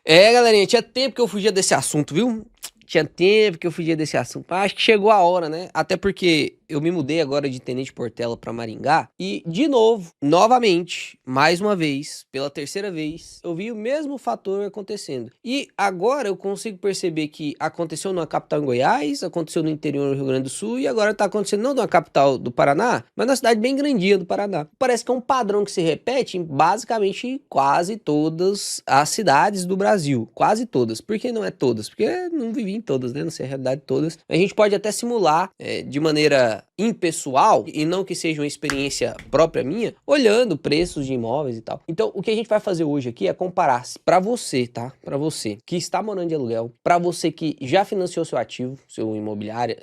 É, galerinha, tinha tempo que eu fugia desse assunto, viu? Tinha tempo que eu fugia desse assunto. Mas acho que chegou a hora, né? Até porque eu me mudei agora de Tenente Portela pra Maringá. E, de novo, novamente, mais uma vez, pela terceira vez, eu vi o mesmo fator acontecendo. E agora eu consigo perceber que aconteceu numa capital em Goiás, aconteceu no interior do Rio Grande do Sul e agora tá acontecendo não numa capital do Paraná, mas numa cidade bem grandinha do Paraná. Parece que é um padrão que se repete em basicamente quase todas as cidades do Brasil. Quase todas. Por que não é todas? Porque eu não vivi em todas, né? Não sei a realidade de todas. A gente pode até simular de maneira impessoal e não que seja uma experiência própria minha, olhando preços de imóveis e tal. Então, o que a gente vai fazer hoje aqui é comparar para você, tá? Para você que está morando de aluguel, para você que já financiou seu ativo, seu imobiliário,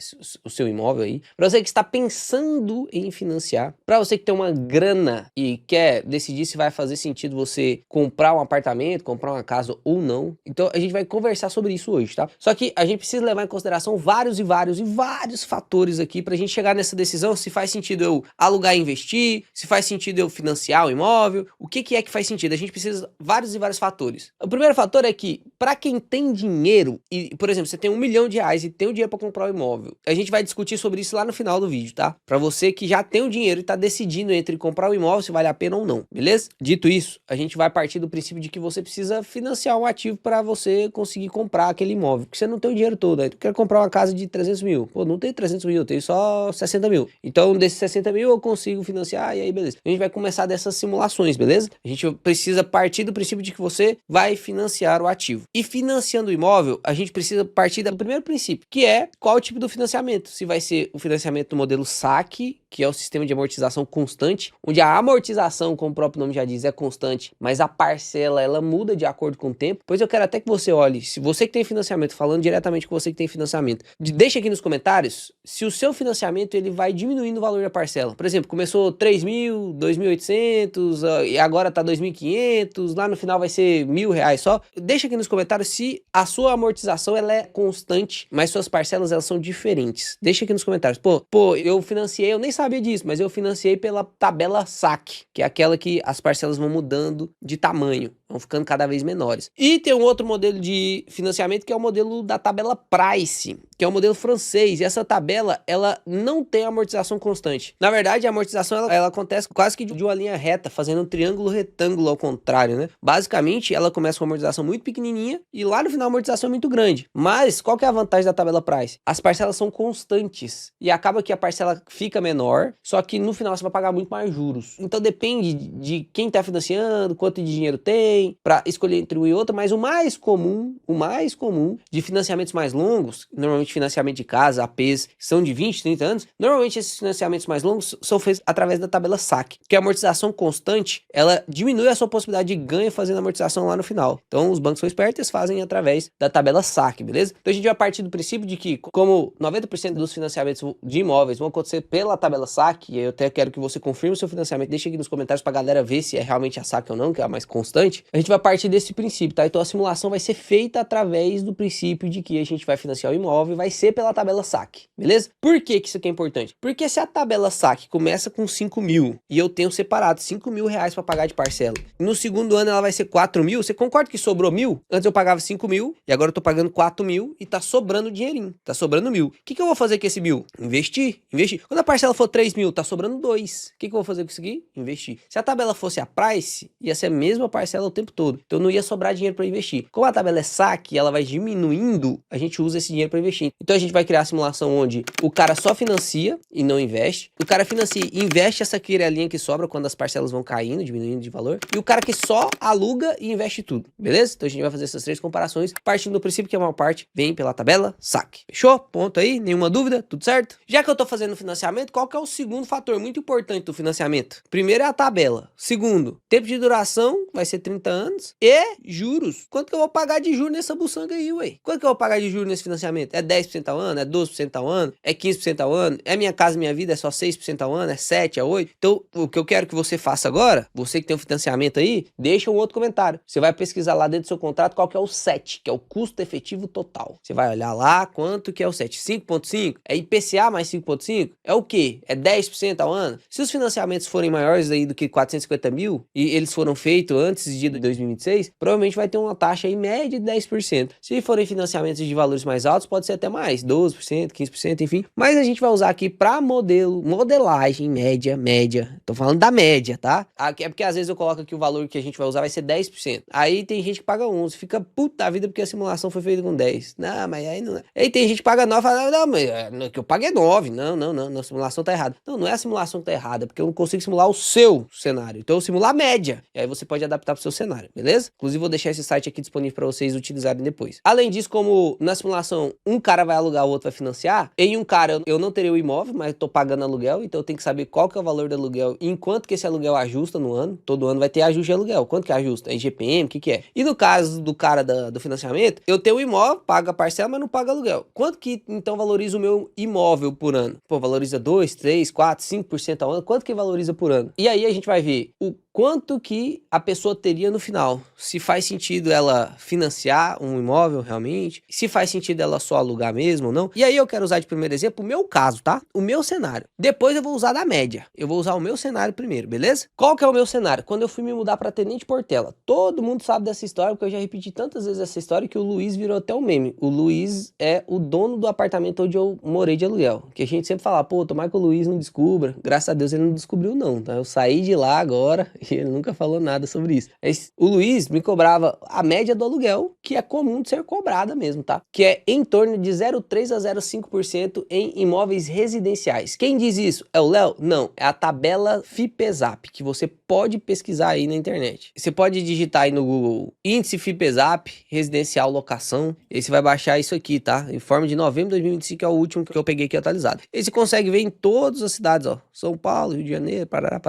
o seu imóvel aí, para você que está pensando em financiar, para você que tem uma grana e quer decidir se vai fazer sentido você comprar um apartamento, comprar uma casa ou não. Então, a gente vai conversar sobre isso hoje, tá? Só que a gente precisa levar em consideração vários fatores aqui pra gente chegar nessa decisão se faz sentido eu alugar e investir, se faz sentido eu financiar o imóvel, o que é que faz sentido? A gente precisa vários fatores. O primeiro fator é que, pra quem tem dinheiro, e, por exemplo, você tem R$ 1 milhão e tem o dinheiro pra comprar o imóvel, a gente vai discutir sobre isso lá no final do vídeo, tá? Pra você que já tem o dinheiro e tá decidindo entre comprar o imóvel, se vale a pena ou não, beleza? Dito isso, a gente vai partir do princípio de que você precisa financiar um ativo pra você conseguir comprar aquele imóvel, porque você não tem o dinheiro todo, aí tu quer comprar uma casa de 300 mil, pô, não tem 300 mil, eu tenho só 60 mil, então desses 60 mil eu consigo financiar e aí beleza. A gente vai começar dessas simulações, beleza? A gente precisa partir do princípio de que você vai financiar o ativo. E financiando o imóvel, a gente precisa partir do primeiro princípio, que é qual o tipo do financiamento. Se vai ser o financiamento do modelo saque, que é o sistema de amortização constante, onde a amortização, como o próprio nome já diz, é constante, mas a parcela ela muda de acordo com o tempo. Pois eu quero até que você olhe, se você que tem financiamento, falando diretamente com você que tem financiamento, deixa aqui nos comentários se o seu financiamento ele vai diminuindo o valor da parcela. Por exemplo, começou 3 mil, 2.800 e agora tá 2.500, lá no final vai ser R$ 1.000 só. Deixa aqui nos comentários se a sua amortização ela é constante, mas suas parcelas elas são diferentes. Deixa aqui nos comentários. Pô, eu financiei, eu nem sabia disso, mas eu financiei pela tabela saque, que é aquela que as parcelas vão mudando de tamanho, vão ficando cada vez menores. E tem um outro modelo de financiamento que é o modelo da tabela Price, que é o modelo francês, e essa tabela, ela não tem amortização constante. Na verdade, a amortização, ela acontece quase que de uma linha reta, fazendo um triângulo retângulo ao contrário, né? Basicamente, ela começa com uma amortização muito pequenininha, e lá no final a amortização é muito grande. Mas, qual que é a vantagem da tabela Price? As parcelas são constantes, e acaba que a parcela fica menor, só que no final você vai pagar muito mais juros. Então, depende de quem tá financiando, quanto de dinheiro tem, para escolher entre um e outro, mas o mais comum de financiamentos mais longos, normalmente financiamento de casa, APs, são de 20, 30 anos, normalmente esses financiamentos mais longos são feitos através da tabela saque, porque a amortização constante, ela diminui a sua possibilidade de ganho fazendo amortização lá no final. Então, os bancos são espertos, eles fazem através da tabela saque, beleza? Então, a gente vai partir do princípio de que, como 90% dos financiamentos de imóveis vão acontecer pela tabela saque, e eu até quero que você confirme o seu financiamento, deixa aqui nos comentários pra galera ver se é realmente a saque ou não, que é a mais constante, a gente vai partir desse princípio, tá? Então, a simulação vai ser feita através do princípio de que a gente vai financiar o imóvel, vai ser pela tabela saque, beleza? Por que isso aqui é importante? Porque se a tabela saque começa com 5 mil e eu tenho separado R$ 5.000 para pagar de parcela, e no segundo ano ela vai ser 4 mil, você concorda que sobrou 1.000? Antes eu pagava 5 mil e agora eu tô pagando 4 mil e tá sobrando dinheirinho, tá sobrando 1.000. O que eu vou fazer com esse 1.000? Investir. Quando a parcela for 3 mil, tá sobrando 2. O que eu vou fazer com isso aqui? Investir. Se a tabela fosse a Price, ia ser a mesma parcela o tempo todo, então não ia sobrar dinheiro para investir. Como a tabela é saque, ela vai diminuindo, a gente usa esse dinheiro para investir. Então a gente vai criar a simulação onde o cara só financia e não investe. O cara financia e investe essa querelinha que sobra quando as parcelas vão caindo, diminuindo de valor. E o cara que só aluga e investe tudo, beleza? Então a gente vai fazer essas três comparações, partindo do princípio que a maior parte vem pela tabela saque. Fechou? Ponto aí? Nenhuma dúvida? Tudo certo? Já que eu tô fazendo financiamento, qual que é o segundo fator muito importante do financiamento? Primeiro é a tabela. Segundo, tempo de duração, vai ser 30 anos. E juros. Quanto que eu vou pagar de juros nessa buçanga aí, ué? Quanto que eu vou pagar de juros nesse financiamento? É 10% ao ano? É 12% ao ano? É 15% ao ano? É Minha Casa Minha Vida? É só 6% ao ano? É 7%? É 8%? Então, o que eu quero que você faça agora, você que tem um financiamento aí, deixa um outro comentário. Você vai pesquisar lá dentro do seu contrato qual que é o SET, que é o custo efetivo total. Você vai olhar lá quanto que é o SET. 5,5? É IPCA mais 5,5? É o quê? É 10% ao ano? Se os financiamentos forem maiores aí do que 450 mil e eles foram feitos antes de 2026, provavelmente vai ter uma taxa aí média de 10%. Se forem financiamentos de valores mais altos, pode ser até mais, 12%, 15%, enfim. Mas a gente vai usar aqui para modelagem média. Tô falando da média, tá? É porque às vezes eu coloco aqui o valor que a gente vai usar vai ser 10%. Aí tem gente que paga 11, fica puta vida porque a simulação foi feita com 10. Não, mas aí não é. Aí tem gente que paga 9 e fala, não, mas que eu paguei é 9. Não, a simulação tá errada. Não é a simulação que tá errada, porque eu não consigo simular o seu cenário. Então eu simular a média. E aí você pode adaptar pro seu cenário, beleza? Inclusive vou deixar esse site aqui disponível para vocês utilizarem depois. Além disso, como na simulação um cara vai alugar, o outro vai financiar, em um cara eu não teria o imóvel, mas tô pagando aluguel, então eu tenho que saber qual que é o valor do aluguel e enquanto que esse aluguel ajusta no ano. Todo ano vai ter ajuste de aluguel. Quanto que ajusta? É IGPM? O que é? E no caso do cara do financiamento, eu tenho o imóvel, pago a parcela, mas não pago aluguel. Quanto que então valoriza o meu imóvel por ano? Pô, valoriza 2, 3, 4, 5% ao ano. Quanto que valoriza por ano? E aí a gente vai ver o quanto que a pessoa teria no final. Se faz sentido ela financiar um imóvel realmente, se faz sentido ela só alugar mesmo ou não. E aí eu quero usar de primeiro exemplo o meu caso, tá? O meu cenário. Depois eu vou usar da média. Eu vou usar o meu cenário primeiro, beleza? Qual que é o meu cenário? Quando eu fui me mudar para Tenente Portela. Todo mundo sabe dessa história, porque eu já repeti tantas vezes essa história que o Luiz virou até um meme. O Luiz é o dono do apartamento onde eu morei de aluguel. Que a gente sempre fala, pô, tomara que o Luiz não descubra. Graças a Deus ele não descobriu não, tá? Eu saí de lá agora e ele nunca falou nada sobre isso. Mas o Luiz me cobrava a média do aluguel, que é comum de ser cobrada mesmo, tá? Que é em torno de 0,3 a 0,5% em imóveis residenciais. Quem diz isso? É o Léo? Não, é a tabela Fipesap, que você pode pesquisar aí na internet. Você pode digitar aí no Google índice Fipesap, residencial locação, e você vai baixar isso aqui, tá? Informe de novembro de 2025, que é o último que eu peguei aqui atualizado. E você consegue ver em todas as cidades, ó, São Paulo, Rio de Janeiro, Parará.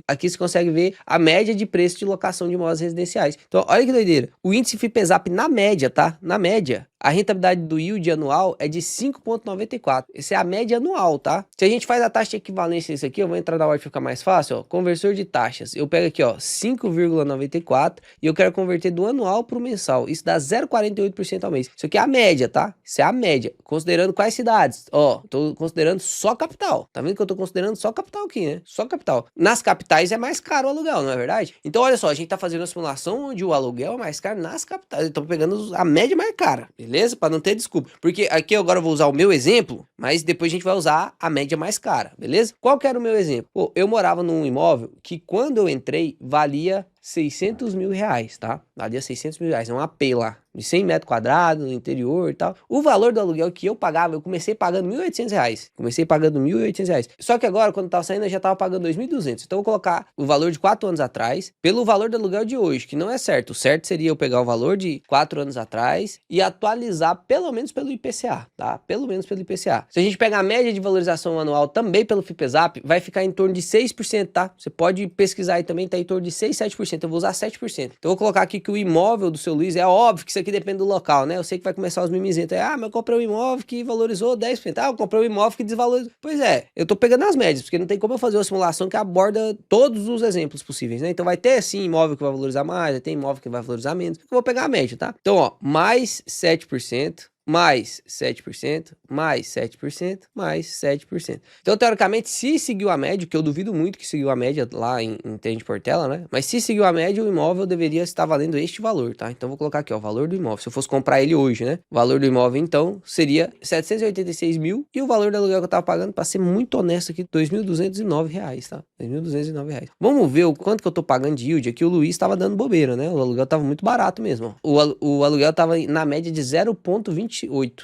Aqui você consegue ver a média de preço de locação de imóveis residenciais. Então, olha que doideira. O índice Fipesap na média, tá? Na média, a rentabilidade do yield anual é de 5,94. Essa é a média anual, tá? Se a gente faz a taxa de equivalência disso aqui, eu vou entrar na hora para ficar mais fácil, ó. Conversor de taxas. Eu pego aqui, ó, 5,94 e eu quero converter do anual para o mensal. Isso dá 0,48% ao mês. Isso aqui é a média, tá? Isso é a média. Considerando quais cidades? Ó, tô considerando só capital. Tá vendo que eu tô considerando só capital aqui, né? Só capital. Nas capitais é mais caro o aluguel, não é verdade? Então, olha só, a gente tá fazendo uma simulação onde o aluguel é mais caro nas capitais. Eu tô pegando a média mais cara. Beleza? Para não ter desculpa. Porque aqui agora eu vou usar o meu exemplo, mas depois a gente vai usar a média mais cara, beleza? Qual que era o meu exemplo? Pô, eu morava num imóvel que quando eu entrei valia 600 mil reais, tá? Valia 600 mil reais, é um AP lá, de 100 metros quadrados, no interior e tal. O valor do aluguel que eu pagava, eu comecei pagando 1.800 reais. Comecei pagando 1.800 reais. Só que agora, quando eu tava saindo, eu já tava pagando 2.200. Então eu vou colocar o valor de 4 anos atrás, pelo valor do aluguel de hoje, que não é certo. O certo seria eu pegar o valor de 4 anos atrás e atualizar pelo menos pelo IPCA, tá? Pelo menos pelo IPCA. Se a gente pegar a média de valorização anual também pelo Fipesap, vai ficar em torno de 6%, tá? Você pode pesquisar aí também, tá em torno de 6, 7%. Eu vou usar 7%. Então eu vou colocar aqui que o imóvel do seu Luiz, é óbvio que isso aqui depende do local, né? Eu sei que vai começar os mimizentos. Mas eu comprei um imóvel que valorizou 10%. Eu comprei um imóvel que desvalorizou. Pois é, eu tô pegando as médias, porque não tem como eu fazer uma simulação que aborda todos os exemplos possíveis, né? Então vai ter sim imóvel que vai valorizar mais, vai ter imóvel que vai valorizar menos. Eu vou pegar a média, tá? Então, ó, mais 7%. Mais 7%, mais 7%, mais 7%. Então, teoricamente, se seguiu a média, que eu duvido muito que seguiu a média lá em Tenente Portela, né? Mas se seguiu a média, o imóvel deveria estar valendo este valor, tá? Então, vou colocar aqui, ó, o valor do imóvel. Se eu fosse comprar ele hoje, né? O valor do imóvel, então, seria 786 mil e o valor do aluguel que eu tava pagando, pra ser muito honesto aqui, R$ 2.209, tá? R$ 2.209. Vamos ver o quanto que eu tô pagando de yield. Aqui o Luiz tava dando bobeira, né? O aluguel tava muito barato mesmo, ó. O aluguel tava na média de 0,28.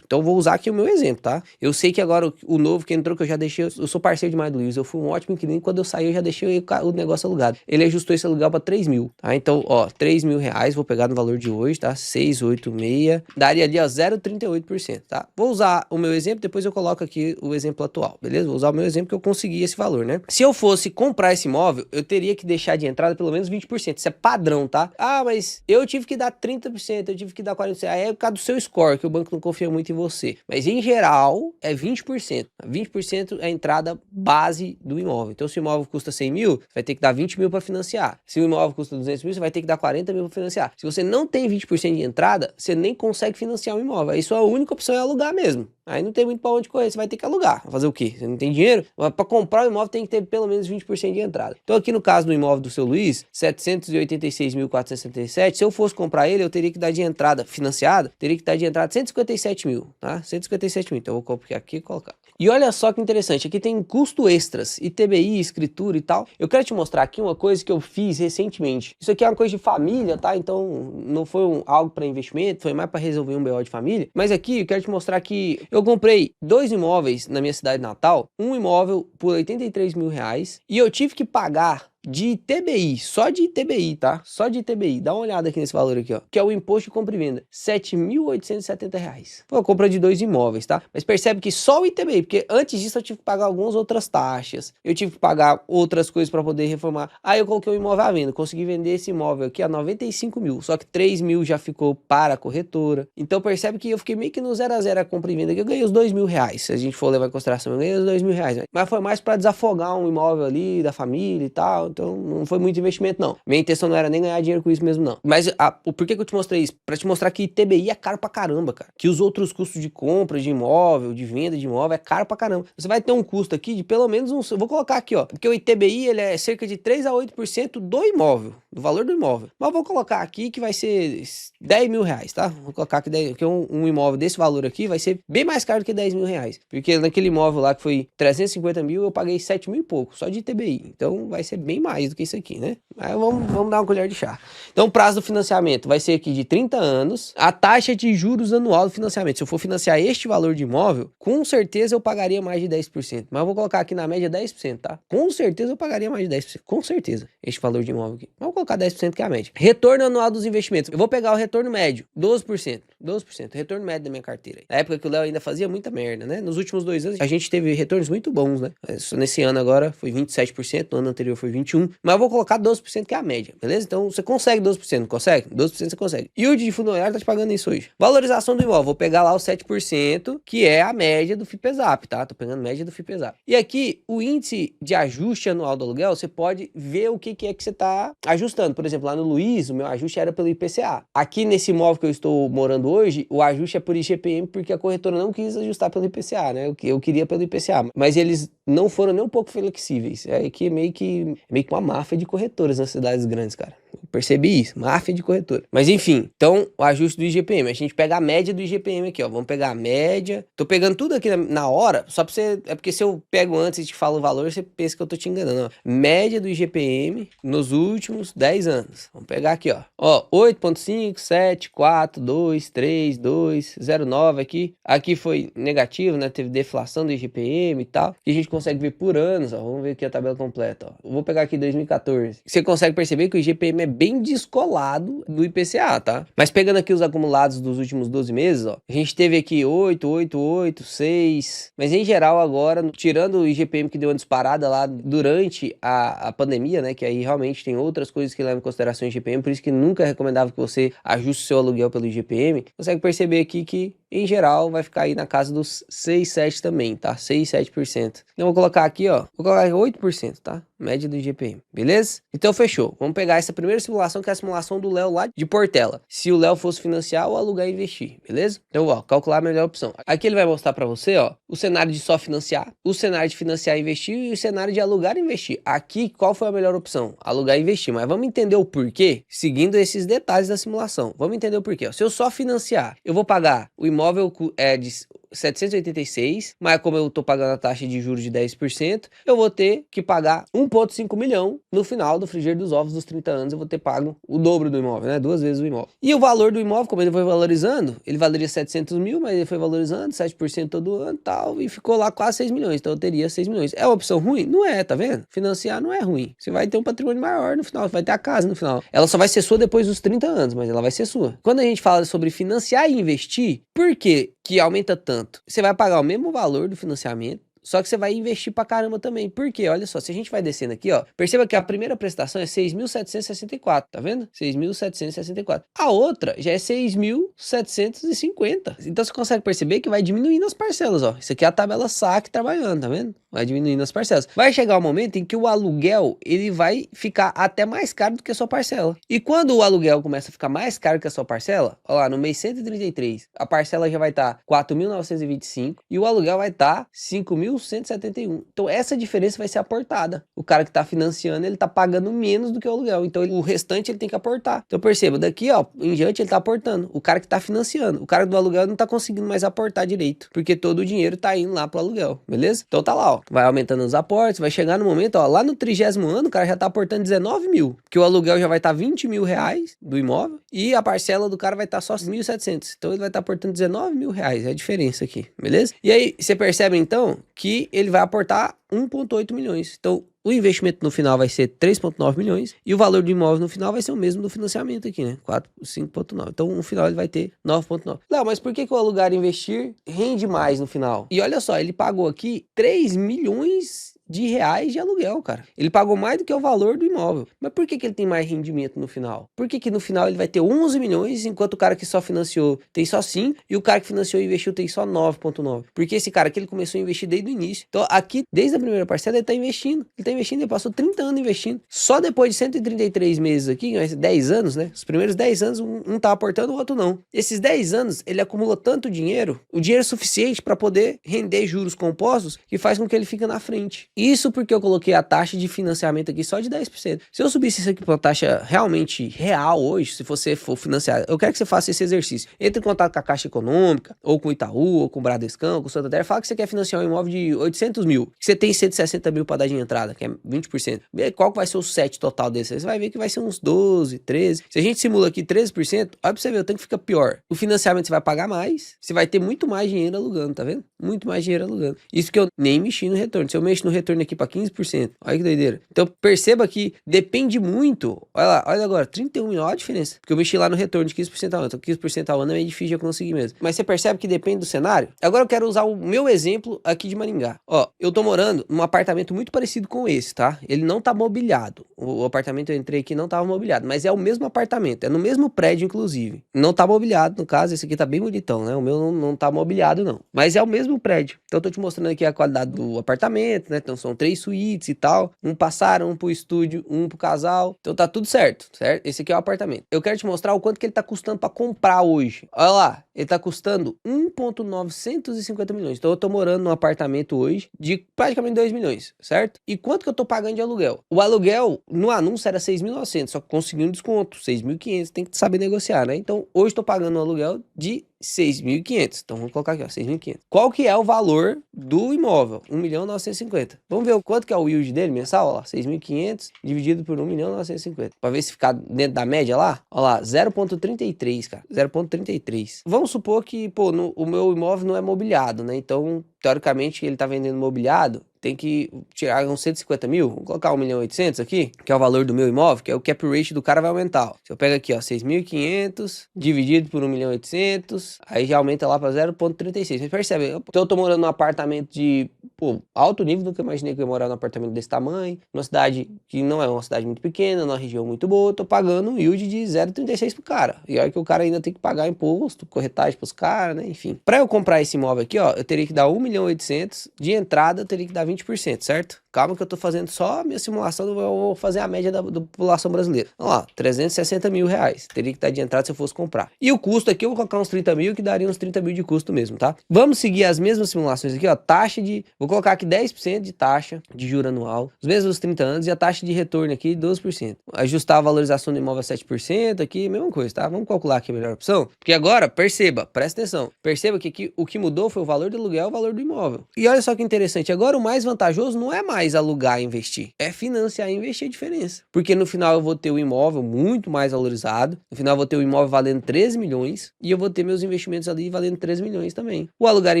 Então vou usar aqui o meu exemplo, tá? Eu sei que agora o novo que entrou, que eu já deixei, eu sou parceiro demais do Luiz, eu fui um ótimo inquilino, quando eu saí eu já deixei o negócio alugado. Ele ajustou esse aluguel pra 3 mil, tá? Então, ó, 3 mil reais, vou pegar no valor de hoje, tá? 686, daria ali, ó, 0,38%, tá? Vou usar o meu exemplo, depois eu coloco aqui o exemplo atual, beleza? Vou usar o meu exemplo que eu consegui esse valor, né? Se eu fosse comprar esse imóvel, eu teria que deixar de entrada pelo menos 20%, isso é padrão, tá? Mas eu tive que dar 30%, eu tive que dar 40%, aí é por causa do seu score, que o banco não confia muito em você. Mas em geral é 20%. 20% é a entrada base do imóvel. Então se o imóvel custa 100 mil, você vai ter que dar 20 mil para financiar. Se o imóvel custa 200 mil, você vai ter que dar 40 mil para financiar. Se você não tem 20% de entrada, você nem consegue financiar o imóvel. Aí sua única opção é alugar mesmo. Aí não tem muito pra onde correr, você vai ter que alugar. Vai fazer o quê? Você não tem dinheiro? Pra comprar o imóvel tem que ter pelo menos 20% de entrada. Então aqui no caso do imóvel do seu Luiz, 786.467, se eu fosse comprar ele, eu teria que dar de entrada financiada, teria que dar de entrada 157 mil, tá? 157 mil. Então eu vou copiar aqui e colocar. E olha só que interessante, aqui tem custo extras, ITBI, escritura e tal. Eu quero te mostrar aqui uma coisa que eu fiz recentemente. Isso aqui é uma coisa de família, tá? Então não foi algo para investimento, foi mais para resolver um BO de família. Mas aqui eu quero te mostrar que eu comprei 2 imóveis na minha cidade natal, um imóvel por 83 mil reais e eu tive que pagar de ITBI, só de ITBI, tá? Só de ITBI, dá uma olhada aqui nesse valor aqui, ó, que é o imposto de compra e venda, R$ 7.870. Foi a compra de 2 imóveis, tá? Mas percebe que só o ITBI, porque antes disso eu tive que pagar algumas outras taxas, eu tive que pagar outras coisas para poder reformar. Aí eu coloquei o imóvel à venda, consegui vender esse imóvel aqui a 95 mil, só que 3 mil já ficou para a corretora. Então percebe que eu fiquei meio que no 0 a 0 a compra e venda, que eu ganhei os 2 mil reais, se a gente for levar em consideração, eu ganhei os 2 mil reais, né? Mas foi mais para desafogar um imóvel ali da família e tal. Então não foi muito investimento, não. Minha intenção não era nem ganhar dinheiro com isso mesmo, não. Mas o porquê que eu te mostrei isso? Pra te mostrar que ITBI é caro pra caramba, cara. Que os outros custos de compra de imóvel, de venda de imóvel, é caro pra caramba. Você vai ter um custo aqui de pelo menos uns... Eu vou colocar aqui, ó. Porque o ITBI, ele é cerca de 3 a 8% do imóvel. Do valor do imóvel. Mas eu vou colocar aqui que vai ser 10 mil reais, tá? Vou colocar aqui 10, porque um imóvel desse valor aqui vai ser bem mais caro do que 10 mil reais. Porque naquele imóvel lá que foi 350 mil, eu paguei 7 mil e pouco, só de ITBI. Então vai ser bem mais do que isso aqui, né? Mas vamos dar uma colher de chá. Então o prazo do financiamento vai ser aqui de 30 anos. A taxa de juros anual do financiamento, se eu for financiar este valor de imóvel, com certeza eu pagaria mais de 10%. Mas eu vou colocar aqui na média 10%, tá? Com certeza eu pagaria mais de 10%. Com certeza, este valor de imóvel aqui. Mas eu vou colocar 10% que é a média. Retorno anual dos investimentos. Eu vou pegar o retorno médio, 12%. 12%, retorno médio da minha carteira. Na época que o Léo ainda fazia muita merda, né? Nos últimos 2 anos a gente teve retornos muito bons, né? Nesse ano agora foi 27%, no ano anterior foi 21%, mas eu vou colocar 12% que é a média, beleza? Então você consegue 12%, não consegue? 12% você consegue. E o de fundo imobiliário tá te pagando isso hoje. Valorização do imóvel, vou pegar lá os 7%, que é a média do FIPESAP, tá? Tô pegando a média do FIPESAP. E aqui, o índice de ajuste anual do aluguel, você pode ver o que é que você tá ajustando. Por exemplo, lá no Luiz, o meu ajuste era pelo IPCA. Aqui nesse imóvel que eu estou morando hoje, o ajuste é por IGPM, porque a corretora não quis ajustar pelo IPCA, né? Eu queria pelo IPCA, mas eles não foram nem um pouco flexíveis. É que meio que uma máfia de corretoras nas cidades grandes, cara. Eu percebi isso, máfia de corretora. Mas enfim, então o ajuste do IGPM, a gente pega a média do IGPM aqui, ó. Vamos pegar a média. Tô pegando tudo aqui na hora, só pra você... É porque se eu pego antes e te falo o valor, você pensa que eu tô te enganando, ó. Média do IGPM nos últimos 10 anos. Vamos pegar aqui, ó. Ó, 8,5, 7, 4, 2, 3, 2, 0,9 aqui. Aqui foi negativo, né? Teve deflação do IGPM e tal. E a gente consegue ver por anos, ó. Vamos ver aqui a tabela completa, ó. Eu vou pegar aqui 2014. Você consegue perceber que o IGPM é bem descolado do IPCA, tá? Mas pegando aqui os acumulados dos últimos 12 meses, ó. A gente teve aqui 8, 8, 8, 6. Mas em geral agora, tirando o IGPM que deu uma disparada lá durante a pandemia, né? Que aí realmente tem outras coisas que levam em consideração o IGPM. Por isso que nunca é recomendável que você ajuste seu aluguel pelo IGPM. Consegue perceber aqui que em geral vai ficar aí na casa dos 6, 7 também, tá? 6, 7%. Então vou colocar aqui, ó. Vou colocar 8%, tá? Média do IGPM, beleza? Então fechou. Vamos pegar essa primeira simulação, que é a simulação do Léo lá de Portela. Se o Léo fosse financiar ou alugar e investir, beleza? Então, ó, calcular a melhor opção. Aqui ele vai mostrar pra você, ó, o cenário de só financiar, o cenário de financiar e investir e o cenário de alugar e investir. Aqui, qual foi a melhor opção? Alugar e investir. Mas vamos entender o porquê, seguindo esses detalhes da simulação. Vamos entender o porquê, ó. Se eu só financiar, eu vou pagar o imóvel de 786, mas como eu tô pagando a taxa de juros de 10%, eu vou ter que pagar 1,5 milhão no final do frigir dos ovos dos 30 anos, eu vou ter pago o dobro do imóvel, né? 2 vezes o imóvel. E o valor do imóvel, como ele foi valorizando, ele valeria 700 mil, mas ele foi valorizando 7% todo ano e tal, e ficou lá quase 6 milhões, então eu teria 6 milhões. É uma opção ruim? Não é, tá vendo? Financiar não é ruim. Você vai ter um patrimônio maior no final, você vai ter a casa no final. Ela só vai ser sua depois dos 30 anos, mas ela vai ser sua. Quando a gente fala sobre financiar e investir, por que aumenta tanto? Você vai pagar o mesmo valor do financiamento, só que você vai investir pra caramba também. Por quê? Olha só, se a gente vai descendo aqui, ó, perceba que a primeira prestação é 6.764, tá vendo? 6.764. A outra já é 6.750. Então você consegue perceber que vai diminuindo as parcelas, ó. Isso aqui é a tabela SAC trabalhando, tá vendo? Vai diminuindo as parcelas. Vai chegar um momento em que o aluguel, ele vai ficar até mais caro do que a sua parcela. E quando o aluguel começa a ficar mais caro que a sua parcela, ó lá, no mês 133, a parcela já vai estar 4.925 e o aluguel vai estar 5.171. Então essa diferença vai ser aportada. O cara que tá financiando, ele tá pagando menos do que o aluguel. Então o restante ele tem que aportar. Então perceba, daqui ó, em diante ele tá aportando. O cara que tá financiando. O cara do aluguel não tá conseguindo mais aportar direito, porque todo o dinheiro tá indo lá pro aluguel, beleza? Então tá lá, ó. Vai aumentando os aportes, vai chegar no momento, ó, lá no 30º ano, o cara já tá aportando 19 mil, que o aluguel já vai estar 20 mil reais do imóvel e a parcela do cara vai estar só 1.700. Então ele vai estar aportando 19 mil reais, é a diferença aqui, beleza? E aí você percebe então que ele vai aportar 1,8 milhões. Então o investimento no final vai ser 3,9 milhões e o valor do imóvel no final vai ser o mesmo do financiamento aqui, né? 5,9. Então no final ele vai ter 9,9. Léo, mas por que o alugar e investir rende mais no final? E olha só, ele pagou aqui 3 milhões de reais de aluguel, cara. Ele pagou mais do que o valor do imóvel. Mas por que ele tem mais rendimento no final? Por que no final ele vai ter 11 milhões, enquanto o cara que só financiou tem só 5 e o cara que financiou e investiu tem só 9,9? Porque esse cara aqui, ele começou a investir desde o início. Então aqui, desde a primeira parcela, ele tá investindo. Ele passou 30 anos investindo. Só depois de 133 meses aqui, 10 anos, né? Os primeiros 10 anos, um tá aportando, o outro não. Esses 10 anos, ele acumula tanto dinheiro, o dinheiro suficiente para poder render juros compostos, que faz com que ele fique na frente. Isso porque eu coloquei a taxa de financiamento aqui só de 10%. Se eu subisse isso aqui para uma taxa realmente real hoje, se você for financiar, eu quero que você faça esse exercício. Entre em contato com a Caixa Econômica, ou com o Itaú, ou com o Bradescão, com o Santander, fala que você quer financiar um imóvel de 800 mil, que você tem 160 mil para dar de entrada, que é 20%. Qual que vai ser o set total desse? Você vai ver que vai ser uns 12, 13. Se a gente simula aqui 13%, olha pra você ver, o tanto que fica pior. O financiamento você vai pagar mais, você vai ter muito mais dinheiro alugando, tá vendo? Muito mais dinheiro alugando. Isso que eu nem mexi no retorno. Se eu mexo no retorno aqui para 15%, olha que doideira. Então perceba que depende muito. Olha lá, olha agora, 31 mil, olha a diferença. Porque eu mexi lá no retorno de 15% ao ano. Então 15% ao ano é meio difícil de eu conseguir mesmo. Mas você percebe que depende do cenário? Agora eu quero usar o meu exemplo aqui de Maringá. Ó, eu tô morando num apartamento muito parecido com esse, tá? Ele não tá mobiliado. O apartamento eu entrei aqui não tava mobiliado, mas é o mesmo apartamento, é no mesmo prédio inclusive. Não tá mobiliado, no caso, esse aqui tá bem bonitão, né? O meu não tá mobiliado não, mas é o mesmo prédio. Então eu tô te mostrando aqui a qualidade do apartamento, né? Então são 3 suítes e tal, um passaram, um pro estúdio, um pro casal. Então tá tudo certo, certo? Esse aqui é o apartamento. Eu quero te mostrar o quanto que ele tá custando pra comprar hoje. Olha lá, ele tá custando 1,950 milhões. Então eu tô morando num apartamento hoje de praticamente 2 milhões, certo? E quanto que eu tô pagando de aluguel? O aluguel no anúncio era 6.900, só que consegui um desconto, 6.500, tem que saber negociar, né? Então hoje eu tô pagando um aluguel de 6.500. Então vamos colocar aqui, ó, 6.500. Qual que é o valor do imóvel? 1.950. Vamos ver o quanto que é o yield dele mensal, ó lá, 6.500 dividido por 1.950. Para ver se ficar dentro da média lá, ó lá, 0,33, cara, 0,33. Vamos supor que, pô, o meu imóvel não é mobiliado, né? Então, teoricamente, ele tá vendendo mobiliado, tem que tirar uns 150 mil, vamos colocar 1.800.000 aqui, que é o valor do meu imóvel, que é o cap rate do cara vai aumentar, ó. Se eu pego aqui, ó, 6.500 dividido por 1.800.000, aí já aumenta lá para 0,36. Vocês percebem? Então eu tô morando num apartamento de, pô, alto nível, nunca imaginei que eu ia morar num apartamento desse tamanho, numa cidade que não é uma cidade muito pequena, numa região muito boa, eu tô pagando um yield de 0,36 pro cara. E olha que o cara ainda tem que pagar imposto, corretagem pros caras, né? Enfim. Pra eu comprar esse imóvel aqui, ó, eu teria que dar 1.800.000, de entrada eu teria que dar 20%, certo? Calma que eu tô fazendo só a minha simulação, eu vou fazer a média da população brasileira. Vamos lá, 360 mil reais. Teria que estar de entrada se eu fosse comprar. E o custo aqui, eu vou colocar uns 30 mil, que daria uns 30 mil de custo mesmo, tá? Vamos seguir as mesmas simulações aqui, ó. Taxa de... Vou colocar aqui 10% de taxa de juro anual, os mesmos 30 anos, e a taxa de retorno aqui, 12%. Ajustar a valorização do imóvel a 7% aqui, mesma coisa, tá? Vamos calcular aqui a melhor opção. Porque agora, perceba, presta atenção. Perceba que aqui, o que mudou foi o valor do aluguel e o valor do imóvel. E olha só que interessante, agora o mais vantajoso não é mais alugar e investir, é financiar e investir a diferença. Porque no final eu vou ter o imóvel muito mais valorizado, no final eu vou ter o imóvel valendo 13 milhões e eu vou ter meus investimentos ali valendo 13 milhões também. O alugar e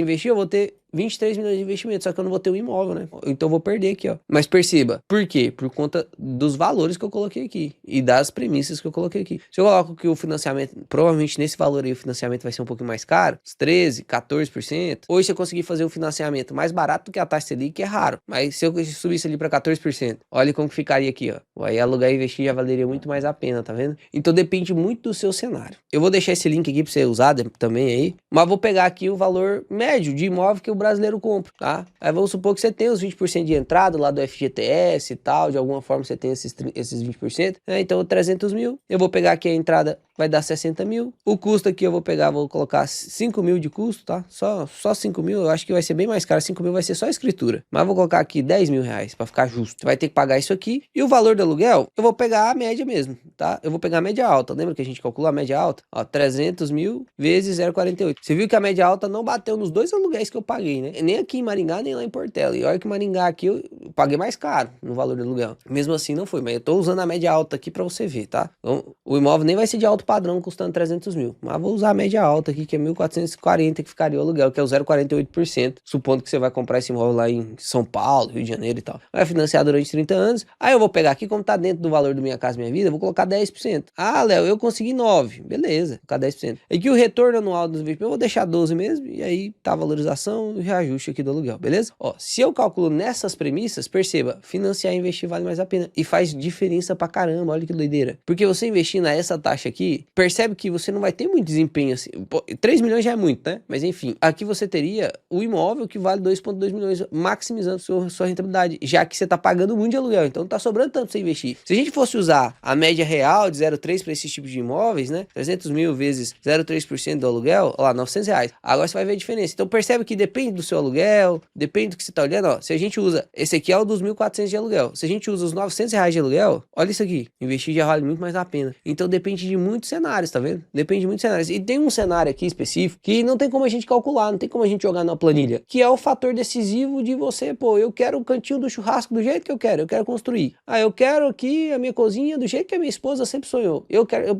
investir eu vou ter 23 milhões de investimento, só que eu não vou ter um imóvel, né? Então eu vou perder aqui, ó. Mas perceba, por quê? Por conta dos valores que eu coloquei aqui e das premissas que eu coloquei aqui. Se eu coloco que o financiamento, provavelmente nesse valor aí o financiamento vai ser um pouquinho mais caro, 13, 14%. Hoje se eu conseguir fazer um financiamento mais barato do que a taxa Selic, é raro. Mas se eu subisse ali para 14%, olha como que ficaria aqui, ó. Aí alugar e investir já valeria muito mais a pena, tá vendo? Então depende muito do seu cenário. Eu vou deixar esse link aqui para você usar também aí, mas vou pegar aqui o valor médio de imóvel que o brasileiro compra, tá? Aí vamos supor que você tem os 20% de entrada lá do FGTS e tal, de alguma forma você tem esses 20%, né? Então 300 mil, eu vou pegar aqui a entrada, vai dar 60 mil, o custo aqui eu vou colocar 5 mil de custo, tá? Só 5 mil, eu acho que vai ser bem mais caro, 5 mil vai ser só a escritura, mas vou colocar aqui 10 mil reais pra ficar justo, você vai ter que pagar isso aqui, e o valor do aluguel, eu vou pegar a média mesmo, tá? Eu vou pegar a média alta, lembra que a gente calculou a média alta? Ó, 300 mil vezes 0,48, você viu que a média alta não bateu nos dois aluguéis que eu paguei, né? Nem aqui em Maringá, nem lá em Portela, e olha que Maringá aqui eu paguei mais caro no valor do aluguel, mesmo assim não foi, mas eu tô usando a média alta aqui pra você ver, tá? Então, o imóvel nem vai ser de alto padrão custando 300 mil, mas vou usar a média alta aqui, que é 1.440, que ficaria o aluguel, que é o 0,48%, supondo que você vai comprar esse imóvel lá em São Paulo, Rio de Janeiro e tal. Vai financiar durante 30 anos, aí eu vou pegar aqui, como tá dentro do valor do Minha Casa Minha Vida, eu vou colocar 10%. Ah, Léo, eu consegui 9, beleza, vou colocar 10%. E que o retorno anual dos investimentos, eu vou deixar 12 mesmo, e aí tá a valorização e reajuste aqui do aluguel, beleza? Ó, se eu calculo nessas premissas, perceba, financiar e investir vale mais a pena, e faz diferença pra caramba, olha que doideira. Porque você investindo a essa taxa aqui, percebe que você não vai ter muito desempenho assim. Pô, 3 milhões já é muito, né? Mas enfim, aqui você teria o imóvel que vale 2,2 milhões, maximizando sua rentabilidade, já que você tá pagando muito de aluguel, então não tá sobrando tanto pra você investir. Se a gente fosse usar a média real de 0,3 para esse tipo de imóveis, né? 300 mil vezes 0,3% do aluguel, ó lá, 900 reais. Agora você vai ver a diferença. Então percebe que depende do seu aluguel, depende do que você tá olhando, ó. Se a gente usa, esse aqui é o dos 1.400 de aluguel. Se a gente usa os 900 reais de aluguel, olha isso aqui, investir já vale muito mais a pena. Então depende de muitos cenários, tá vendo? Depende de muitos cenários. E tem um cenário aqui específico que não tem como a gente calcular, não tem como a gente jogar na planilha, que é o fator decisivo de você, pô, eu quero o cantinho do churrasco do jeito que eu quero construir. Ah, eu quero aqui a minha cozinha do jeito que a minha esposa sempre sonhou.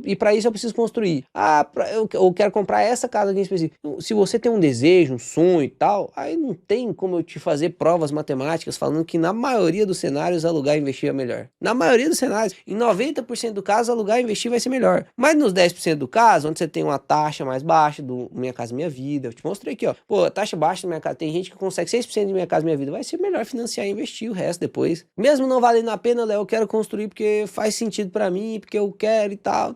E para isso eu preciso construir. Ah, eu quero comprar essa casa aqui em específico. Se você tem um desejo, um sonho e tal, aí não tem como eu te fazer provas matemáticas falando que na maioria dos cenários alugar e investir é melhor. Na maioria dos cenários, em 90% do caso, alugar e investir vai ser melhor. Mas nos 10% do caso, onde você tem uma taxa mais baixa do Minha Casa Minha Vida, eu te mostrei aqui, ó. Pô, a taxa baixa do Minha Casa, tem gente que consegue 6% de Minha Casa Minha Vida, vai ser melhor financiar e investir o resto depois. Mesmo não valendo a pena, Léo, eu quero construir porque faz sentido pra mim, porque eu quero e tal.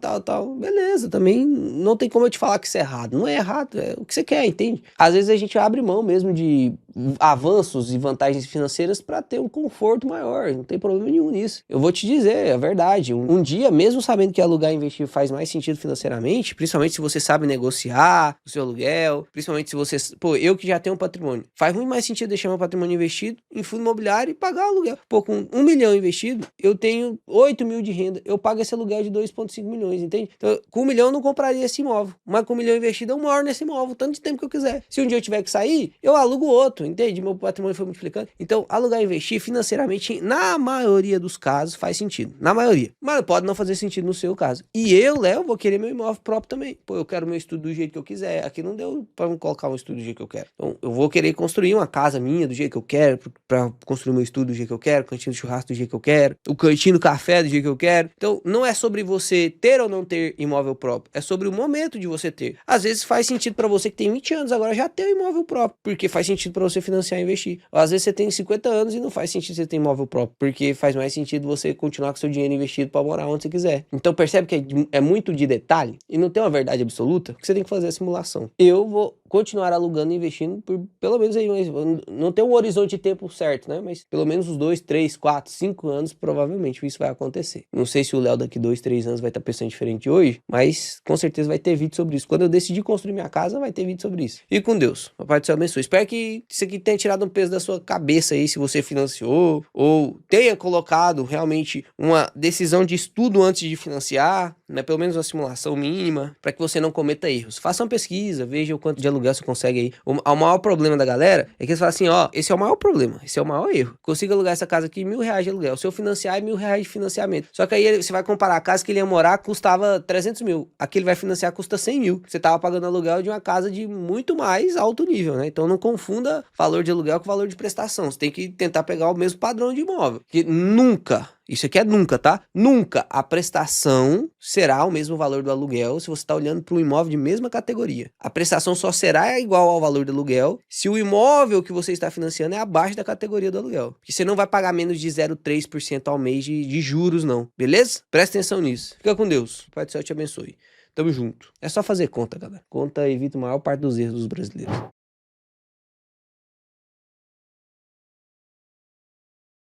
Beleza, também não tem como eu te falar que isso é errado. Não é errado, é o que você quer, entende? Às vezes a gente abre mão mesmo de avanços e vantagens financeiras para ter um conforto maior, não tem problema nenhum nisso. Eu vou te dizer, é verdade, um dia, mesmo sabendo que alugar e investir faz mais sentido financeiramente, principalmente se você sabe negociar o seu aluguel, principalmente se você, pô, eu que já tenho um patrimônio, faz muito mais sentido deixar meu patrimônio investido em fundo imobiliário e pagar o aluguel. Pô, com 1 milhão investido, eu tenho 8 mil de renda, eu pago esse aluguel de 2,5 milhões, entende? Então, com 1 milhão eu não compraria esse imóvel, mas com 1 milhão investido eu moro nesse imóvel, tanto de tempo que eu quiser. Se um dia eu tiver que sair, eu alugo outro, entende? Meu patrimônio foi multiplicando. Então, alugar e investir financeiramente, na maioria dos casos, faz sentido. Na maioria. Mas pode não fazer sentido no seu caso. E eu, Léo, vou querer meu imóvel próprio também. Pô, eu quero meu estúdio do jeito que eu quiser. Aqui não deu pra me colocar um estúdio do jeito que eu quero. Então, eu vou querer construir uma casa minha do jeito que eu quero, pra construir meu estúdio do jeito que eu quero, o cantinho de churrasco do jeito que eu quero, o cantinho do café do jeito que eu quero. Então, não é sobre você ter ou não ter imóvel próprio. É sobre o momento de você ter. Às vezes faz sentido pra você que tem 20 anos agora já ter um imóvel próprio, porque faz sentido pra você financiar e investir. Ou às vezes você tem 50 anos e não faz sentido você ter imóvel próprio, porque faz mais sentido você continuar com seu dinheiro investido pra morar onde você quiser. Então percebe que é muito de detalhe e não tem uma verdade absoluta, que você tem que fazer a simulação. Eu vou continuar alugando e investindo por pelo menos aí, não tem um horizonte de tempo certo, né? Mas pelo menos uns 2, 3, 4, 5 anos, provavelmente isso vai acontecer. Não sei se o Léo daqui 2, 3 anos vai estar pensando diferente hoje, mas com certeza vai ter vídeo sobre isso. Quando eu decidir construir minha casa, vai ter vídeo sobre isso. E com Deus. Papai do céu abençoe. Espero que isso aqui tenha tirado um peso da sua cabeça aí, se você financiou, ou tenha colocado realmente uma decisão de estudo antes de financiar, né? Pelo menos uma simulação mínima, para que você não cometa erros. Faça uma pesquisa, veja o quanto de aluguel você consegue aí. O maior problema da galera é que eles falam assim, ó, esse é o maior problema, esse é o maior erro. Consigo alugar essa casa aqui R$1.000 de aluguel. Se eu financiar é R$1.000 de financiamento. Só que aí você vai comparar a casa que ele ia morar, custava 300 mil. Aqui ele vai financiar, custa 100 mil. Você tava pagando aluguel de uma casa de muito mais alto nível, né? Então Então não confunda valor de aluguel com valor de prestação. Você tem que tentar pegar o mesmo padrão de imóvel. Que nunca, isso aqui é nunca, tá? Nunca a prestação será o mesmo valor do aluguel se você está olhando para um imóvel de mesma categoria. A prestação só será igual ao valor do aluguel se o imóvel que você está financiando é abaixo da categoria do aluguel. Porque você não vai pagar menos de 0,3% ao mês de juros, não. Beleza? Presta atenção nisso. Fica com Deus. O Pai do Céu te abençoe. Tamo junto. É só fazer conta, galera. Conta evita a maior parte dos erros dos brasileiros.